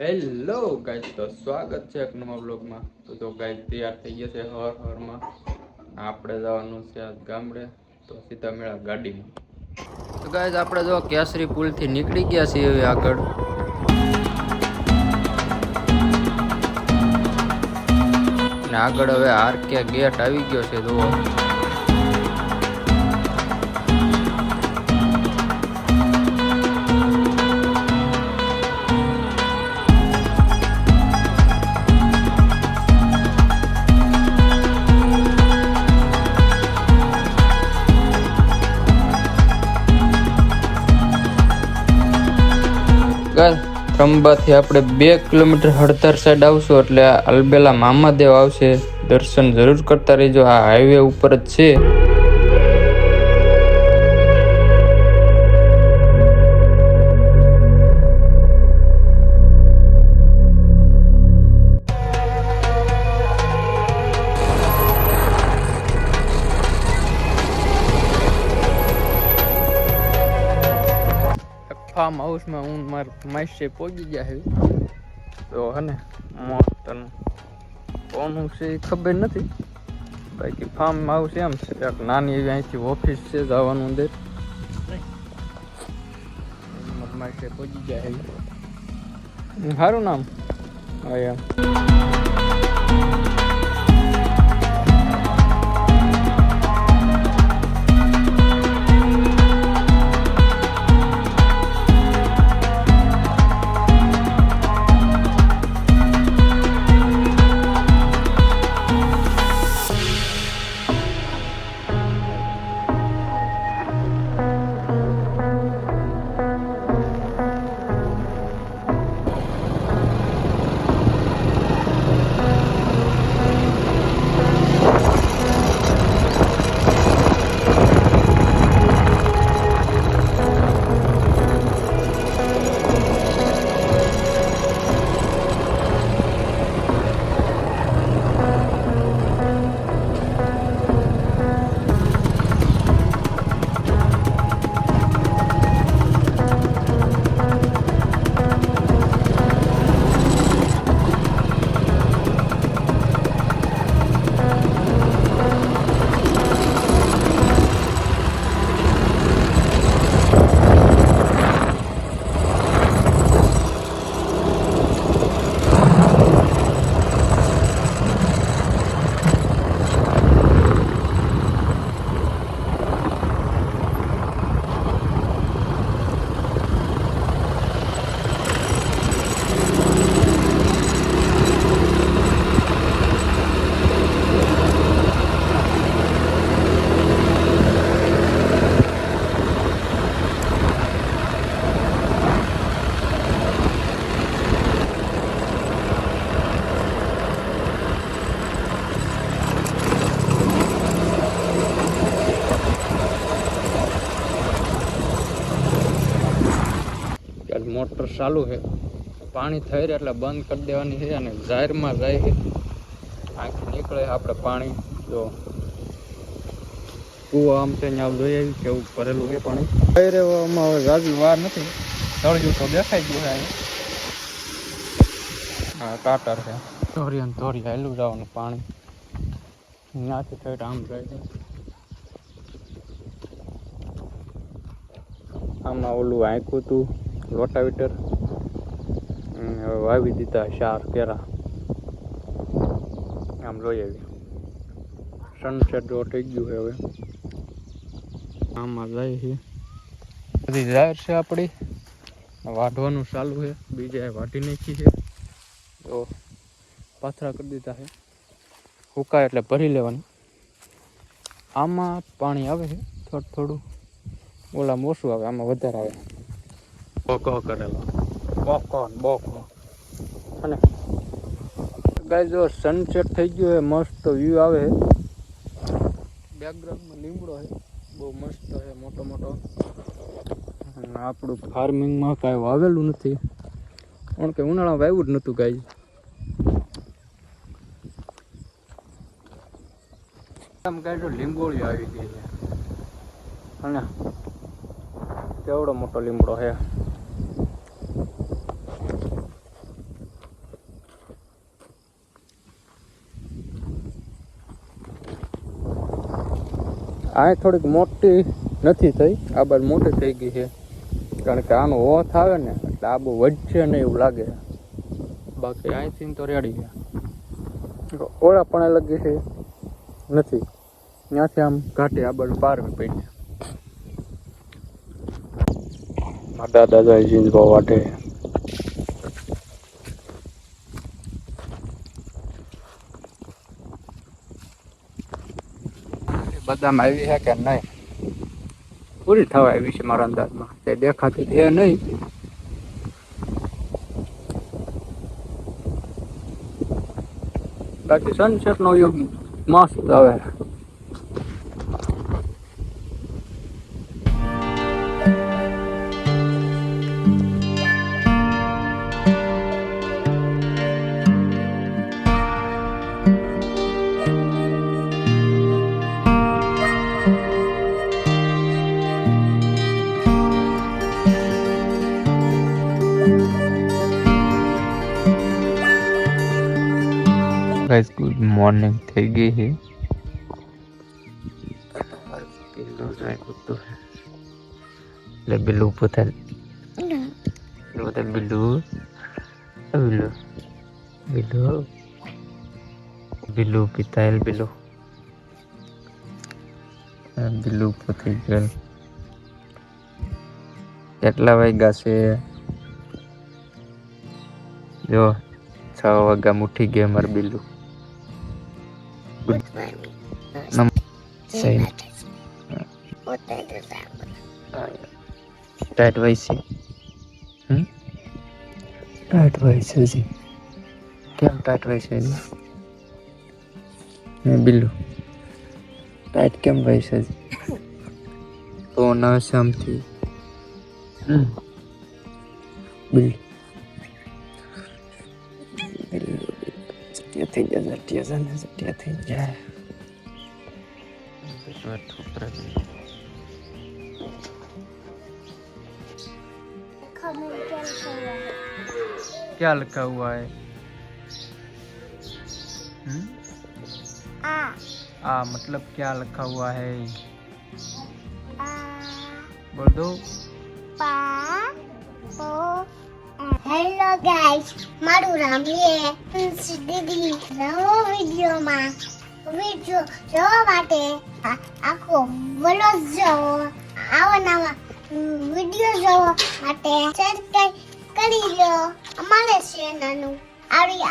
Hello guys, તો સ્વાગત છે એક નવા બ્લોગમાં. તો ગાઈસ તૈયાર થઈ ગયા છે હરમાં. આપણે જવાનું છે આજ ગામડે, તો સીધા મેળા ગાડીમાં. તો ગાઈસ આપણે જો કેસરી પુલ થી નીકળી ગયા છીએ હવે આગળ. ને આગળ હવે આરકે ગેટ આવી ગયો છે જુઓ. ત્રંબાથી આપણે 2 કિલોમીટર હળદર સાઈડ આવશું એટલે અલબેલા મામાદેવ આવશે. દર્શન જરૂર કરતા રહેજો, આ હાઈવે ઉપર જ છે. ફાર્મ હાઉસમાં હું મારા માસે પહોંચી ગયા છે. તો હે ને મસ્ત કોનું છે એ ખબર નથી, બાકી ફાર્મ હાઉસ એમ છે એક નાની એવી અહીંથી ઓફિસ છે જવાનું અંદર. મારા માસે પહોંચી ગયા છે. સારું નામ હા એમ. મોટર ચાલુ છે, પાણી થઈ રહે એટલે બંધ કરી દેવાની છે અને જાહેરમાં જાય છે. આંખ નીકળે આપણે પાણી. જો કૂવો આમ છે ત્યાં જોઈ આવી કેવું ભરેલું છે પાણી. થઈ રહેવામાં હવે જાજી વાર નથી, તળિયું તો દેખાઈ ગયું છે. હા કાટર છે, ધોરી ને ધોરી હેલું જવાનું પાણી ત્યાંથી થઈ આમ જાય છે. આમાં ઓલું આંખ્યું હતું રોટાવીટર, હવે વાવી દીધા 4 કેરા. આમ લઈ આવી સનસેટ જો થઈ ગયું છે. હવે આમાં જાય છે બધી જાહેર છે આપણી. વાઢવાનું ચાલુ છે, બીજા વાઢી નાખી છે. તો પાથરા કરી દીધા છે, સુકાય એટલે ભરી લેવાનું. આમાં પાણી આવે છે થોડું થોડું, ઓલામાં ઓછું આવે, આમાં વધારે આવે. બોકો કરેલો બોકો. અને ગાઈસ જો સનસેટ થઈ ગયો છે, મસ્ત વ્યૂ આવે છે. બેકગ્રાઉન્ડમાં લીમડો છે, બહુ મસ્ત છે મોટો મોટો. અને આપણું ફાર્મિંગમાં કાંઈ વાવેલું નથી, કારણ કે ઉનાળામાં વાવ્યું જ નહોતું ગાઈસ. આમ કાંઈ તો લીંબોળી આવી ગઈ છે અને કેવડો મોટો લીમડો છે. આ થોડીક મોટી નથી થઈ, આ બાજુ મોટી થઈ ગઈ છે, કારણ કે આનો ઓથ આવે ને એટલે આ બહુ વધશે ને એવું લાગે. બાકી અહીંથી તો રેડી છે. ઓળા પણ લગી છે નથી, ત્યાંથી આમ ઘાટી આ બાજુ પારવી પડી. દાદા જાય જીંજવા વાટે. બદામ આવી છે કે નહીં, પૂરી થવા આવી છે મારા અંદાજમાં, તે દેખાતી છે નહીં. બાકી સનસેટ નો યોગ મસ્ત આવે. गाइस गुड मॉर्निंग થઈ ગઈ છે. પેલો જાય કુત્તો લે બિલ્લુ પોતા બિલ્લુ બિલ્લુ બિલ્લુ બિલ્લુ પિતાલ બિલ્લુ બિલ્લુ પોતી ગયેલ. કેટલા વાગ્યા છે જો 6 વાગ્યા ઉઠી ગયા માર બિલ્લુ. टाइट वैसे टाइट वैसे जी क्या टाइट वैसे जी बिल्लू टाइट केम वैसे जी तो ना शाम थी बिल्लू सटिया થઈ જાય સટિયા થઈ જાય. क्या लिखा हुआ है? आ मतलब क्या लिखा हुआ है? बोल दो. हेलो गाइस, मारू नाम ये दीदी नવો વિડિયો જોવા માટે આખો વ્લોગ જોવો. આવા નવા વિડિયો જોવા માટે સબસ્ક્રાઇબ કરી લો અમારા ચેનલનું. આવી